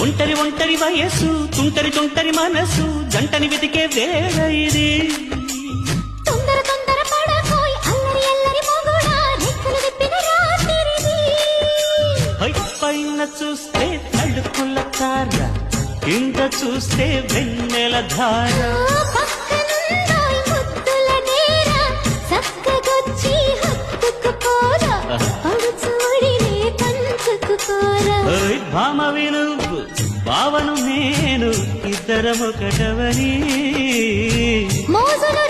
ఒంటరి ఒంటరి వయస్సు తుంటరి తుంటరి మనసు జంటని వెతికే వేళ ఇది తొందర తొందర పడకోయ్ అల్లరి అల్లరి మొగుడా రెక్కలు విప్పిన రాత్రిది పైన చూస్తే తడుకుల తార కింద చూస్తే వెన్నెల ధార పక్కనుందోయ్ ముద్దుల నేర చక్కగొచ్చి హత్తుకుపోరా పడుచూడినే పంచుకుపోరా భామవి నువ్వు భావను నేను ఇద్దరమొకటవని మోజులు